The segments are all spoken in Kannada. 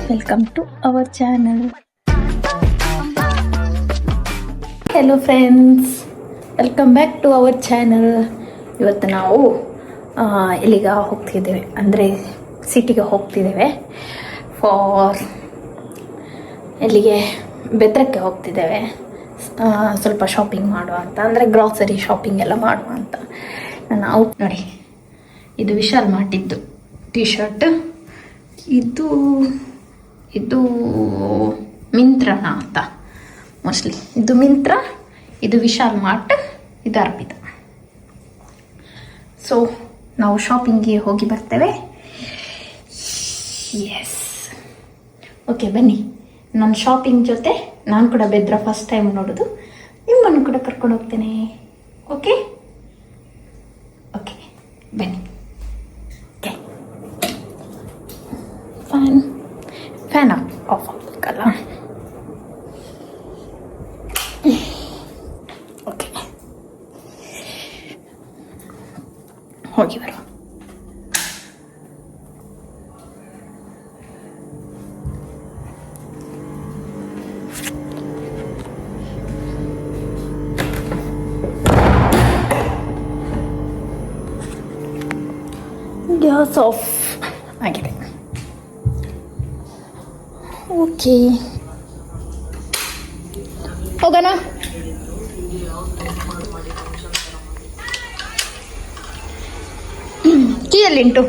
Welcome to our channel. Hello friends, welcome back to our channel. ಇವತ್ತು ನಾವು ಎಲ್ಲಿಗೆ ಹೋಗ್ತಿದ್ದೇವೆ ಅಂದರೆ ಸಿಟಿಗೆ ಹೋಗ್ತಿದ್ದೇವೆ. ಎಲ್ಲಿಗೆ ಬೆತ್ರಕ್ಕೆ ಹೋಗ್ತಿದ್ದೇವೆ. ಸ್ವಲ್ಪ ಶಾಪಿಂಗ್ ಮಾಡುವ ಅಂತ, ಅಂದರೆ ಗ್ರಾಸರಿ ಶಾಪಿಂಗ್ ಎಲ್ಲ ಮಾಡುವ ಅಂತ. ನಾನು ನೋಡಿ, ಇದು ವಿಶಾಲ್ ಮಾಡಿದ್ದು ಟೀ ಶರ್ಟ್, ಇದು ಮಿಂತ್ರನ ಅಂತ ಮೋಸ್ಟ್ಲಿ. ಇದು ಮಿಂತ್ರ, ಇದು ವಿಶಾಲ್ ಮಾರ್ಟ್, ಇದು ಅರ್ಪಿತ. ಸೊ ನಾವು ಶಾಪಿಂಗ್ಗೆ ಹೋಗಿ ಬರ್ತೇವೆ. ಎಸ್, ಓಕೆ ಬನ್ನಿ. ನನ್ನ ಶಾಪಿಂಗ್ ಜೊತೆ ನಾನು ಕೂಡ ಬೆದ್ರ ಫಸ್ಟ್ ಟೈಮ್ ನೋಡೋದು, ನಿಮ್ಮನ್ನು ಕೂಡ ಕರ್ಕೊಂಡು ಹೋಗ್ತೇನೆ. ಓಕೆ ಓಕೆ ಬನ್ನಿ. ಓಕೆ, ಫ್ಯಾನ್ ಆಫ್ ಆಗಬೇಕಲ್ಲ. ಓಕೆ, ಹೋಗಿ ಬರುವ. ಗ್ಯಾಸ್ ಆಫ್ ಆಗಿದೆ. ಓಕೆ, ಹೋಗೋಣ. ಕೀಯಲ್ಲಿಂಟು.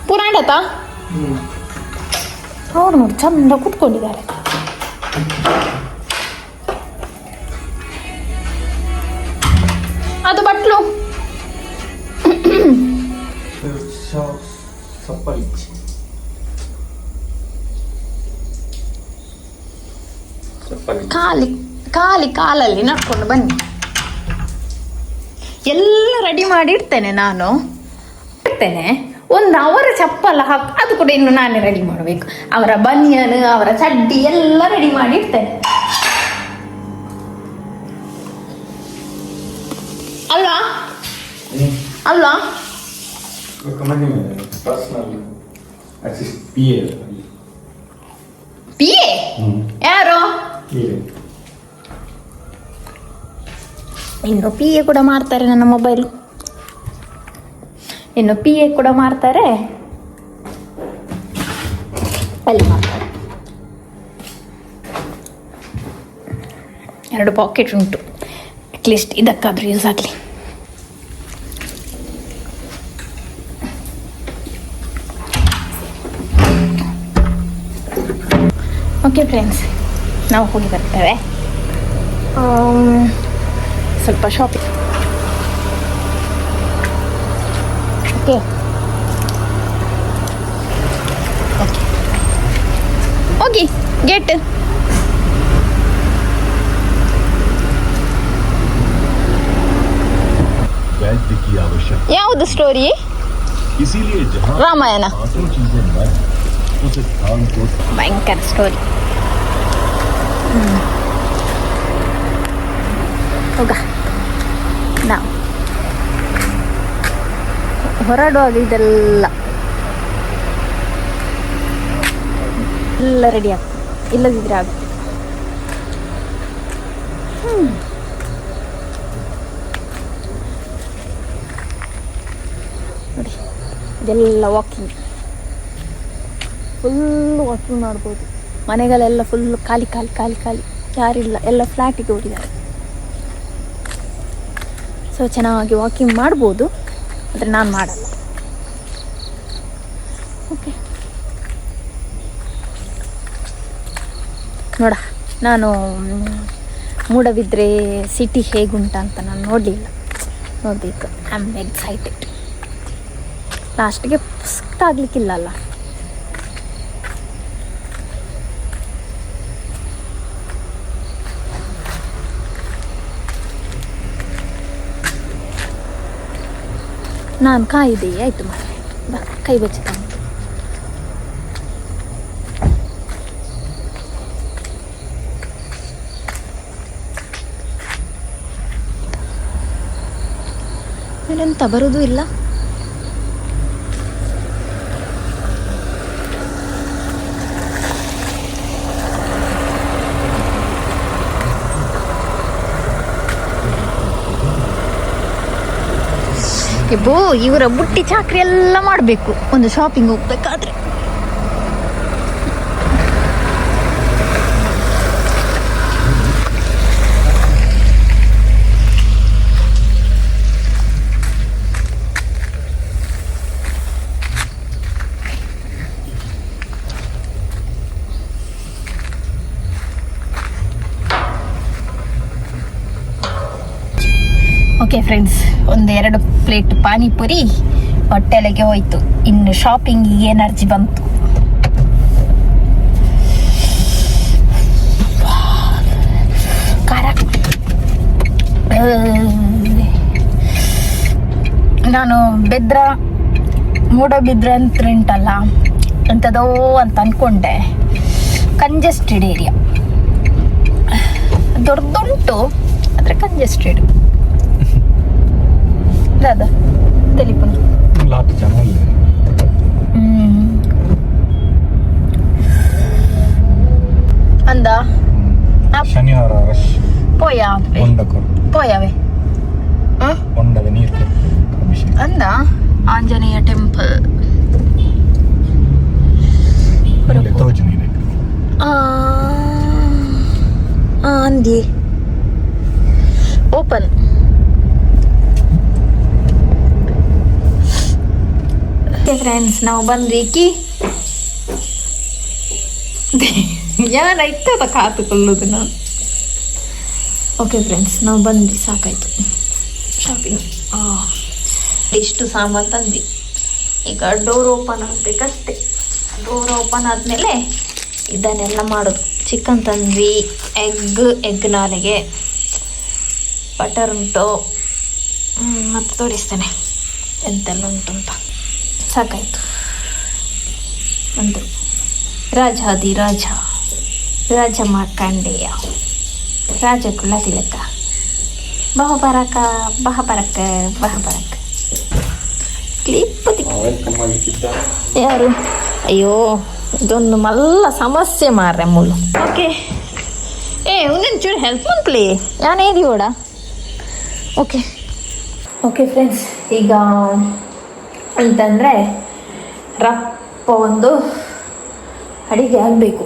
ಪುರಾಣತ ಅವ್ರು ನೋಡಿ ಚಂದ ಕೂತ್ಕೊಂಡಿದ್ದಾರೆ. ಅದು ಬಟ್ಲು ಕಾಲಲ್ಲಿ ನಡ್ಕೊಂಡು ಬನ್ನಿ. ಎಲ್ಲ ರೆಡಿ ಮಾಡಿ ಇಡ್ತೇನೆ ನಾನು. ಒಂದು ಅವರ ಚಪ್ಪಲ ಅದು ಕೂಡ ಇನ್ನು ನಾನೇ ರೆಡಿ ಮಾಡಬೇಕು. ಅವರ ಬನಿಯನ್, ಅವರ ಚಡ್ಡಿ ಎಲ್ಲ ರೆಡಿ ಮಾಡಿ ಇಡ್ತೇನೆ ಅಲ್ವಾ ಅಲ್ವಾ? ಪಿ ಎ ಯಾರು? ಇನ್ನು ಪಿ ಎ ಕೂಡ ಮಾಡ್ತಾರೆ. ನನ್ನ ಮೊಬೈಲ್ ಇನ್ನು ಪಿ ಎ ಕೂಡ ಮಾಡ್ತಾರೆ, ಅಲ್ಲಿ ಮಾಡ್ತಾರೆ. 2 ಪಾಕೆಟ್ ಉಂಟು, ಅಟ್ಲೀಸ್ಟ್ ಇದಕ್ಕಾದ್ರೂ ಯೂಸ್ ಆಗಲಿ. ಓಕೆ ಫ್ರೆಂಡ್ಸ್, ನಾವು ಹೋಗಿ ಬರ್ತೇವೆ. ಸ್ವಲ್ಪ ಶಾಪಿಂಗ್. ಓಕೆ ಓಕೆ, ಹೋಗಿ ಗೇಟ್. ಯಾವುದು ಸ್ಟೋರಿ? ರಾಮಾಯಣ. ಭಯಂಕರ ಸ್ಟೋರಿ. ಹೋಗ, ನಾವು ಹೊರಡುವಾಗ ಇದೆಲ್ಲ ರೆಡಿ ಆಗ್ತದೆ, ಇಲ್ಲದಿದ್ರೆ ಆಗುತ್ತೆ. ನೋಡಿ, ಇದೆಲ್ಲ ವಾಕಿಂಗ್, ಫುಲ್ಲು ವಾಕಿಂಗ್ ಮಾಡ್ಬೋದು. ಮನೆಗಳೆಲ್ಲ ಫುಲ್ಲು ಖಾಲಿ ಖಾಲಿ ಖಾಲಿ ಖಾಲಿ, ಯಾರಿಲ್ಲ, ಎಲ್ಲ ಫ್ಲ್ಯಾಟಿಗೆ ಓಡಿದ್ದಾರೆ. ಸೊ ಚೆನ್ನಾಗಿ ವಾಕಿಂಗ್ ಮಾಡ್ಬೋದು, ಆದರೆ ನಾನು ಮಾಡಲ್ಲ. ಓಕೆ, ನೋಡ, ನಾನು ಮೂಡಬಿದ್ರೆ ಸಿಟಿ ಹೇಗುಂಟಂತ ನಾನು ನೋಡಲಿಲ್ಲ, ನೋಡಬೇಕು. I am excited. ಲಾಸ್ಟಿಗೆ ಪುಸ್ತಕ ಆಗಲಿಕ್ಕಿಲ್ಲಲ್ಲ. ನಾನು ಕಾಯಿದೆ, ಆಯಿತು ಮಾರೆ, ಬಾ ಕೈ ಬಚ್ಚಿ. ಎಂತ ಬರೋದು ಇಲ್ಲ. ಬೋ ಇವರ ಬುಟ್ಟಿ ಚಾಕ್ರಿ ಎಲ್ಲ ಮಾಡಬೇಕು ಒಂದು ಶಾಪಿಂಗ್ ಹೋಗ್ಬೇಕಾದ್ರೆ. ಓಕೆ ಫ್ರೆಂಡ್ಸ್, 1-2 ಪ್ಲೇಟ್ ಪಾನಿಪುರಿ ಹೊಟ್ಟೆಲೆಗೆ ಹೋಯ್ತು. ಇನ್ನು ಶಾಪಿಂಗಿಗೆ ಎನರ್ಜಿ ಬಂತು. ಖಾರ ನಾನು ಮೂಡಬಿದ್ರ ಅಂತ ಉಂಟಲ್ಲ ಎಂಥದೋ ಅಂತ ಅಂದ್ಕೊಂಡೆ. ಕಂಜೆಸ್ಟೆಡ್ ಏರಿಯಾ ದೊಡ್ಡದುಂಟು, ಆದರೆ ಕಂಜೆಸ್ಟೆಡ್. दादा तेलिपन लाट चैनल अंदा शनिवार रश पोया पोयावे ಒಂಡದ ನೀರು ಅಭಿಷೇಕ ಅಂದ ಆಂಜನೇಯ ಟೆಂಪಲ್ ತೋಜುನಿ ಅಂದಿ ಓಪನ್. ಫ್ರೆಂಡ್ಸ್ ನಾವು ಬಂದ್ವಿ ಏನಾಯ್ತದ ಕಾತುಕೊಳ್ಳೋದು ನಾನು. ಓಕೆ ಫ್ರೆಂಡ್ಸ್, ನಾವು ಬಂದ್ವಿ, ಸಾಕಾಯ್ತು ಶಾಪಿಂಗ್. ಇಷ್ಟು ಸಾಮಾನು ತಂದ್ವಿ. ಈಗ ಡೋರ್ ಓಪನ್ ಆಗಬೇಕಷ್ಟೆ. ಡೋರ್ ಓಪನ್ ಆದಮೇಲೆ ಇದನ್ನೆಲ್ಲ ಮಾಡೋದು. ಚಿಕನ್ ತಂದ್ವಿ, ಎಗ್ ನಾಲೆಗೆ, ಬಟರ್ ಉಂಟು, ಮತ್ತು ತೋರಿಸ್ತೇನೆ ಎಂತೆಲ್ಲ ಉಂಟು ಅಂತ. ಸಾಕಾಯಿತು. ಒಂದು ರಾಜ ಮಾರ್ಕಂಡೇಯ ರಾಜಕುಲ ತಿಲಕ ಬಹಬರಕ ಕ್ಲಿಪ್ ಯಾರು? ಅಯ್ಯೋ ಇದೊಂದು ಮಲ್ಲ ಸಮಸ್ಯೆ ಮಾರ್ರೆ ಮುಳ್ಳು. ಓಕೆ ಒಂಚೂರು ಹೆಲ್ಪ್ ಪ್ಲೇ ಯಾನೇದಿ ಓಡ. ಓಕೆ ಫ್ರೆಂಡ್ಸ್, ಈಗ ಅಂತಂದರೆ ರಪ್ಪ ಒಂದು ಅಡಿಗೆ ಆಗಬೇಕು.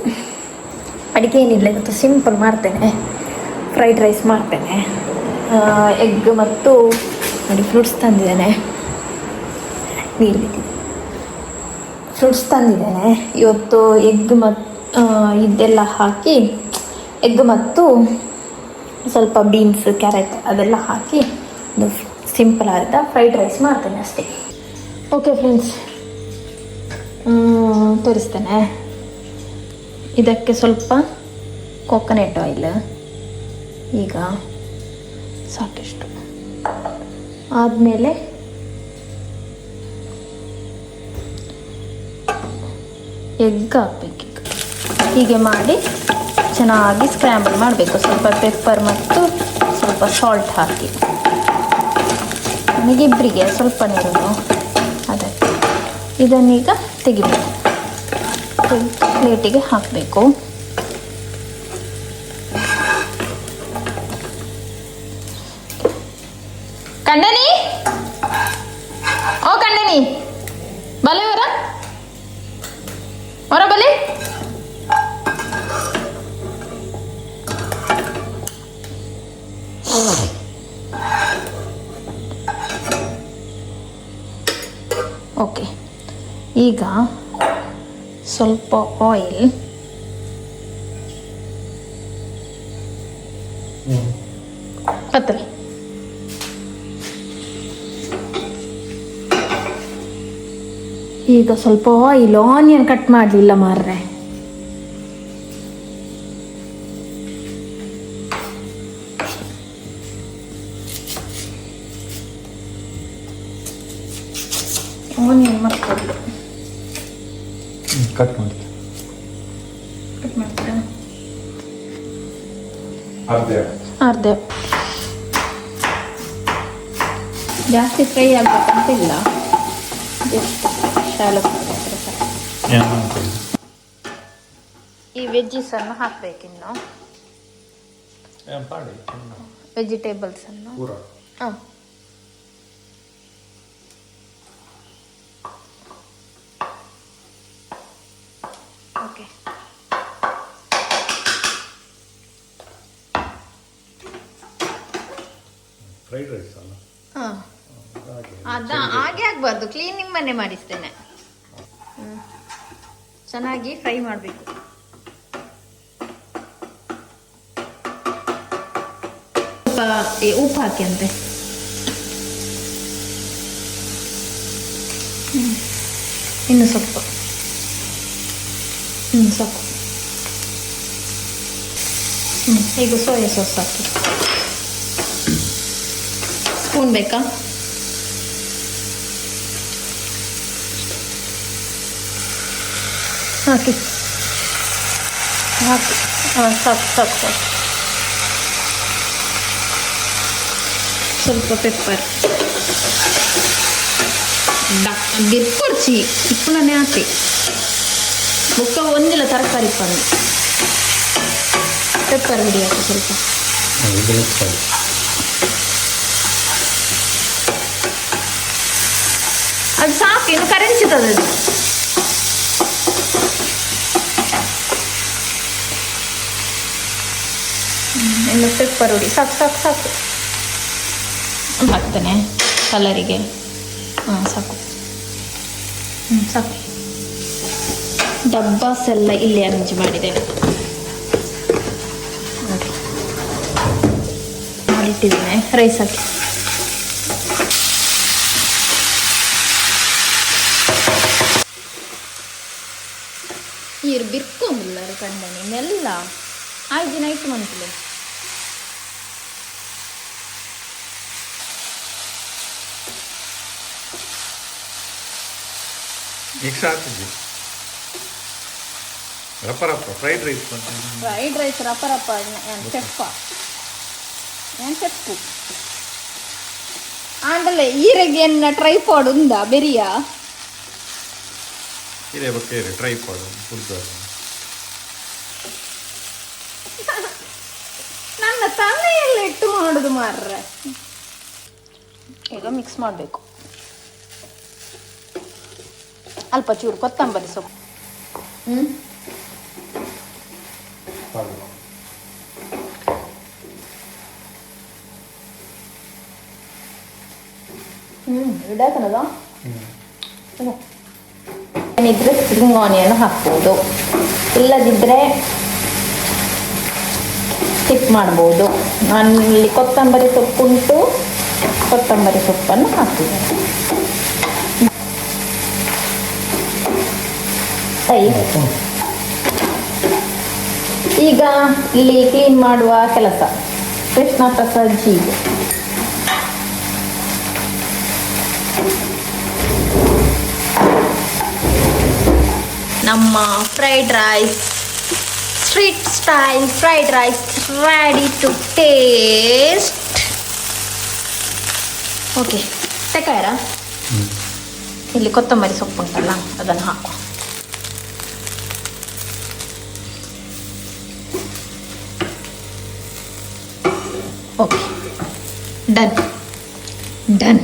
ಅಡಿಗೆ ಏನಿಲ್ಲ, ಇವತ್ತು ಸಿಂಪಲ್ ಮಾಡ್ತೇನೆ. ಫ್ರೈಡ್ ರೈಸ್ ಮಾಡ್ತೇನೆ. ಎಗ್ ಮತ್ತು ನೋಡಿ ಫ್ರೂಟ್ಸ್ ತಂದಿದ್ದೇನೆ. ಫ್ರೂಟ್ಸ್ ತಂದಿದ್ದೇನೆ ಇವತ್ತು. ಎಗ್ ಮತ್ತು ಇದೆಲ್ಲ ಹಾಕಿ, ಎಗ್ ಮತ್ತು ಸ್ವಲ್ಪ ಬೀನ್ಸ್, ಕ್ಯಾರೆಟ್ ಅದೆಲ್ಲ ಹಾಕಿ ಒಂದು ಸಿಂಪಲ್ ಆದ ಫ್ರೈಡ್ ರೈಸ್ ಮಾಡ್ತೇನೆ ಅಷ್ಟೇ. ಓಕೆ ಫ್ರೆಂಡ್ಸ್, ತೋರಿಸ್ತೇನೆ. ಇದಕ್ಕೆ ಸ್ವಲ್ಪ ಕೋಕೋನಟ್ ಆಯಿಲ್, ಈಗ ಸಾಕಿಷ್ಟು. ಆದಮೇಲೆ ಎಗ್ ಹಾಕಬೇಕು. ಹೀಗೆ ಮಾಡಿ ಚೆನ್ನಾಗಿ ಸ್ಕ್ರ್ಯಾಂಬಲ್ ಮಾಡಬೇಕು. ಸ್ವಲ್ಪ ಪೆಪ್ಪರ್ ಮತ್ತು ಸ್ವಲ್ಪ ಸಾಲ್ಟ್ ಹಾಕಿ. ನನಗಿಬ್ಬರಿಗೆ ಸ್ವಲ್ಪ ನೀರು ಅದಕ್ಕೆ. ಇದನ್ನೀಗ ತೆಗಿಬೇಕು, ಪ್ಲೇಟಿಗೆ ಹಾಕಬೇಕು. ಕಂಡನಿ ಬಲೆ ಹೊರ ಬಲೆ. ಓಕೆ, ಈಗ ಸ್ವಲ್ಪ ಆಯಿಲ್, ಕತ್ತರಿ, ಈಗ ಸ್ವಲ್ಪ ಆಯಿಲ್. ಆನಿಯನ್ ಕಟ್ ಮಾಡಲಿಲ್ಲ ಮಾರ್ರೆ. ಆನಿಯನ್ ಮಾಡ್ಕೊಂಡು ಕಟ್ ಮಾಡ್ತೀನಿ. ಅರ್ಧ ಜಾಸ್ತಿ ಫ್ರೈ ಆಗ್ಬೇಕಂತಿಲ್ಲ, ಜಸ್ಟ್ ಶಾಲೋ. ಈ ವೆಜ್ಜಿಸನ್ನು ಹಾಕಬೇಕಿನ್ನು, ವೆಜಿಟೇಬಲ್ಸನ್ನು. ಹಾಂ, ಓಕೆ. ಫ್ರೈಡ್ ರೈಸ್ ಅಲ್ಲ? ಹಾಂ, ಹಾಗೆ ಆಗಬಾರ್ದು, ಕ್ಲೀನಿಂಗ್ ಮನೆ ಮಾಡಿಸ್ತೇನೆ. ಚೆನ್ನಾಗಿ ಫ್ರೈ ಮಾಡಬೇಕು. ಉಪ್ಪು ಹಾಕಿ ಅಂತೆ. ಇನ್ನು ಸ್ವಲ್ಪ ಸಾಕು. ಈಗ ಸೋಯಾ ಸಾಸ್ ಹಾಕಿ. ಸ್ಪೂನ್ ಬೇಕಾ? ಹಾಕಿ ಹಾಕಿ. ಹಾಂ, ಸಾಕು ಸಾಕು ಸಾಕು. ಸ್ವಲ್ಪ ಪೆಪ್ಪರ್ ಬೆಕ್ಕೊಡ್ಚಿ ಇಪ್ಪನೇ ಹಾಕಿ. ಬುಕ್ಕ ಒಂದಿಲ್ಲ ತರಕಾರಿ ಪಂದು ಪೆಪ್ಪರ್ ಹುಡಿ ಹಾಕಿ ಸ್ವಲ್ಪ. ಅದು ಸಾಕು, ಇನ್ನು ಕರೆನ್ಸಿತದ ಅದು. ಇನ್ನು ಪೆಪ್ಪರ್ ಹುಡಿ ಸಾಕು ಸಾಕು ಸಾಕು ಹಾಕ್ತೇನೆ ಕಲರಿಗೆ. ಹಾಂ, ಸಾಕು. ಸಾಕು. ಡಬ್ಬಾಸ್ ಎಲ್ಲ ಇಲ್ಲಿ ಅರೇಂಜ್ ಮಾಡಿದ್ದೇನೆ, ಮಾಡಿಟ್ಟಿದ್ದೇನೆ. ರೈಸ್ ಹಾಕಿ. ಈರು ಬಿರ್ಕೊಂಬಿಲ್ಲ ಕಂಡನೆ ನೆಲ್ಲ 5 ದಿನ ಇಟ್ಟು ಮಂತ್ಲೆ. ಮಿಕ್ಸ್ ಆಗ್ತಿದ್ವಿ ರಪ್ಪ ರಪ್ಪ ಫ್ರೈಡ್ ರೈಸ್. ಫ್ರೈಡ್ ರೈಸ್ ರಪ್ಪ ರಪ್ಪ చెప్పు ಆಂಡಲೆ ಈರೆಗೆನ್ನ ಟ್ರೈಪಾಡ್ ఉందా ಬೆರಿಯಾ? ಇರೇ ಬಕ್ಕೇರಿ ಟ್ರೈಪಾಡ್ ಫುಡ್. ನನ್ನ ತಲೆಯಲ್ಲಿ ಇಟ್ಟು ಮಾಡುದು ಮಾರ್ರೆ. ಈಗ ಮಿಕ್ಸ್ ಮಾಡಬೇಕು. ಅಲ್ಪ ಚೂರು ಕೊತ್ತಂಬರಿ ಸೊಪ್ಪು. ಇಡಾಕನದ ಏನಿದ್ರೆ ಸ್ಪ್ರಿಂಗ್ ಆನಿಯನ್ ಹಾಕ್ಬೋದು, ಇಲ್ಲದಿದ್ದರೆ ಸ್ಕಿಪ್ ಮಾಡ್ಬೋದು. ನಾನು ಇಲ್ಲಿ ಕೊತ್ತಂಬರಿ ಸೊಪ್ಪುಂಟು, ಕೊತ್ತಂಬರಿ ಸೊಪ್ಪನ್ನು ಹಾಕ್ತಿದ್ದೇನೆ. ಈಗ ಇಲ್ಲಿ ಕ್ಲೀನ್ ಮಾಡುವ ಕೆಲಸ ಕೃಷ್ಣ ಪ್ರಸಾದ್ ಜಿಗೆ. ನಮ್ಮ fried rice, street style fried rice ready to taste. Okay, ತೆಕಾಯರ ಇಲ್ಲಿ ಕೊತ್ತಂಬರಿ ಸೊಪ್ಪು ಉಂಟಲ್ಲ ಅದನ್ನು ಹಾಕುವ. Okay, done done.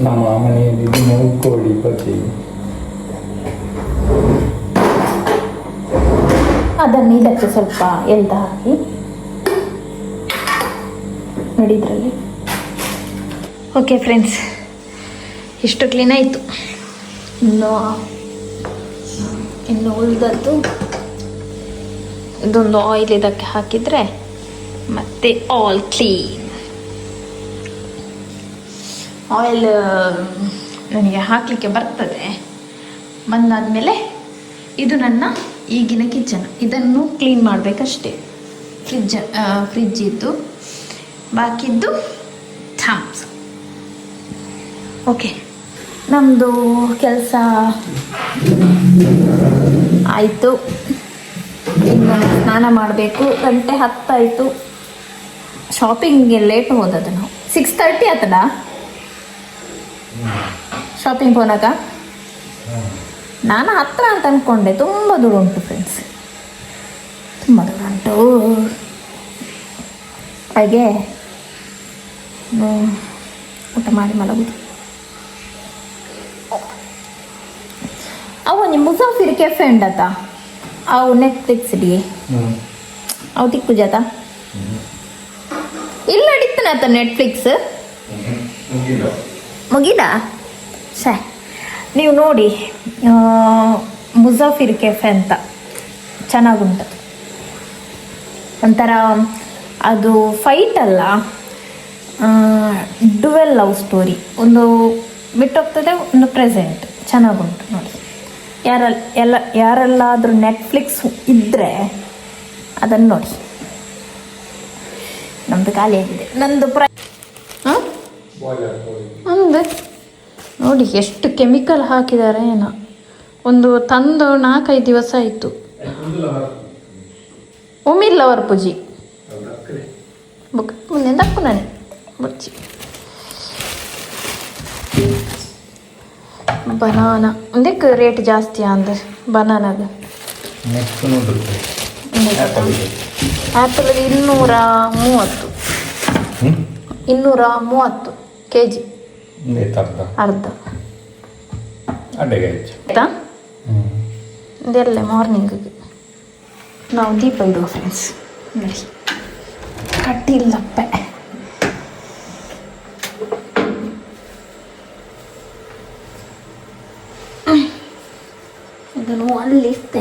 ನಮ್ಮ ಮನೆಯಲ್ಲಿ ಕೋಳಿ ಬರ್ತೀವಿ. ಅದನ್ನು ಇದಕ್ಕೆ ಸ್ವಲ್ಪ ಎಳ್ದ ಹಾಕಿ ನೋಡಿ ಇದರಲ್ಲಿ. ಓಕೆ ಫ್ರೆಂಡ್ಸ್, ಇಷ್ಟು ಕ್ಲೀನ್ ಆಯಿತು. ಇನ್ನು ಉಳಿದದ್ದು ಇದೊಂದು ಆಯಿಲ್ ಇದಕ್ಕೆ ಹಾಕಿದರೆ ಮತ್ತೆ ಆಲ್ ಕ್ಲೀನ್. ಆಯಿಲ್ ನನಗೆ ಹಾಕಲಿಕ್ಕೆ ಬರ್ತದೆ. ಬಂದಾದಮೇಲೆ ಇದು ನನ್ನ ಈಗಿನ ಕಿಚನ್. ಇದನ್ನು ಕ್ಲೀನ್ ಮಾಡಬೇಕಷ್ಟೇ. ಫ್ರಿಜ್ ಇದ್ದು ಬಾಕಿದ್ದು ಥಾಮ್ಸ್. ಓಕೆ, ನಮ್ಮದು ಕೆಲಸ ಆಯಿತು. ಇನ್ನು ಸ್ನಾನ ಮಾಡಬೇಕು. 10:10 ಆಯಿತು. ಶಾಪಿಂಗ್ಗೆ ಲೇಟ್ ಹೋದದ್ದು ನಾವು. 6:30 ಆತಡ ಶಾಪಿಂಗ್ ಹೋನಾಗ. ನಾನು ಹತ್ರ ಅಂತ ಅಂದ್ಕೊಂಡೆ, ತುಂಬ ದೂರ ಉಂಟು ಫ್ರೆಂಡ್ಸ್, ತುಂಬ ದೂರ ಉಂಟು. ಹಾಗೆ ಊಟ ಮಾಡಿ ಮಲಗುದು. ಅವ ನಿಮ್ಮ ಮುಸಾಫಿರ್ फिर कैफे ఉండతా అవు నెట్ఫ్లిక్స్ డి అవు తిక్కు జత ಇಲ್ಲ ಅಡಿತನ ಆತ ನೆಟ್ಫ್ಲಿಕ್ಸ್ ಮುಗಿದಾ ಸೇ ನೀವು ನೋಡಿ ಮುಜಾಫಿರ್ ಕೆಫೆ ಅಂತ ಚೆನ್ನಾಗುಂಟು ಒಂಥರ ಅದು ಫೈಟ್ ಅಲ್ಲ ಡುವೆಲ್ ಲವ್ ಸ್ಟೋರಿ ಒಂದು ಬಿಟ್ಟೋಗ್ತದೆ ಒಂದು ಪ್ರೆಸೆಂಟ್ ಚೆನ್ನಾಗುಂಟು ನೋಡಿ ಯಾರೆಲ್ಲಾದರೂ ನೆಟ್ಫ್ಲಿಕ್ಸ್ ಇದ್ದರೆ ಅದನ್ನು ನೋಡಿ ನಮ್ಮದು ಖಾಲಿಯಾಗಿದೆ ನಂದು ಹಾಂ ಒಂದು ನೋಡಿ ಎಷ್ಟು ಕೆಮಿಕಲ್ ಹಾಕಿದ್ದಾರೆ ಏನೋ ಒಂದು ತಂದು 4-5 ದಿವಸ ಆಯಿತು ಉಮಿಲ್ಲವರ್ ಪೂಜಿ ಬುಕ್ ಮುಂದೆ ದಕ್ಕು ನಾನೇ ಬುಚ್ಚಿ ಬನಾನಾ ಒಂದಕ್ಕೆ ರೇಟ್ ಜಾಸ್ತಿ ಅಂದ್ರೆ ಬನಾನಾಗ ಆ್ಯಪಲ್ 230 kg ಅರ್ಧ ಆಯ್ತಾ ಇದೆಲ್ಲ ಮಾರ್ನಿಂಗಿಗೆ ನಾವು ದೀಪ ಇಡುವ ಫ್ರೆಂಡ್ಸ್ ನೋಡಿ ಕಟ್ಟಿಲ್ಲಪ್ಪೆ ಇದನ್ನು ಅಲ್ಲಿ ಇಷ್ಟೆ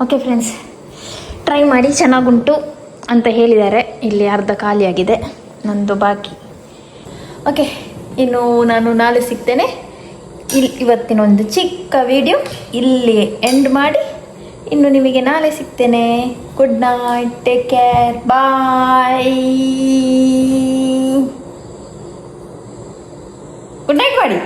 ಓಕೆ ಫ್ರೆಂಡ್ಸ್, ಟ್ರೈ ಮಾಡಿ ಚೆನ್ನಾಗುಂಟು ಅಂತ ಹೇಳಿದ್ದಾರೆ. ಇಲ್ಲಿ ಅರ್ಧ ಖಾಲಿಯಾಗಿದೆ, ನಂದು ಬಾಕಿ. ಓಕೆ, ಇನ್ನು ನಾನು ನಾಳೆ ಸಿಗ್ತೇನೆ. ಇವತ್ತಿನ ಒಂದು ಚಿಕ್ಕ ವಿಡಿಯೋ ಇಲ್ಲಿ ಎಂಡ್ ಮಾಡಿ ಇನ್ನು ನಿಮಗೆ ನಾಳೆ ಸಿಗ್ತೇನೆ. ಗುಡ್ ನೈಟ್, ಟೇಕ್ ಕೇರ್, ಬಾಯ್. ಗುಡ್ ನೈಟ್ ಮಾಡಿ.